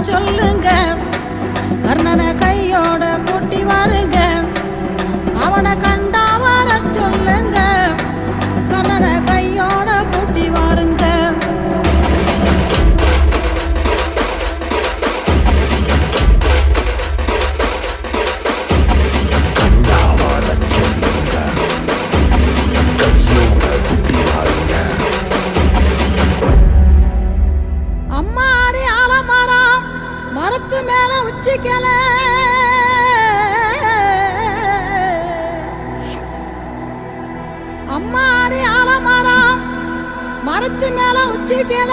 சொல்லுங்க, கர்ணனை கையோட கூட்டி வாருங்க, அவனை கண்டா வர சொல்லுங்க, கர்ணனை கையோட கூட்டி வாருங்க. அம்மாடி ஆலமரம் மரத்து மேல உச்சிக்கல, அம்மாடி ஆலமரம் மரத்து மேல உச்சிக்கல,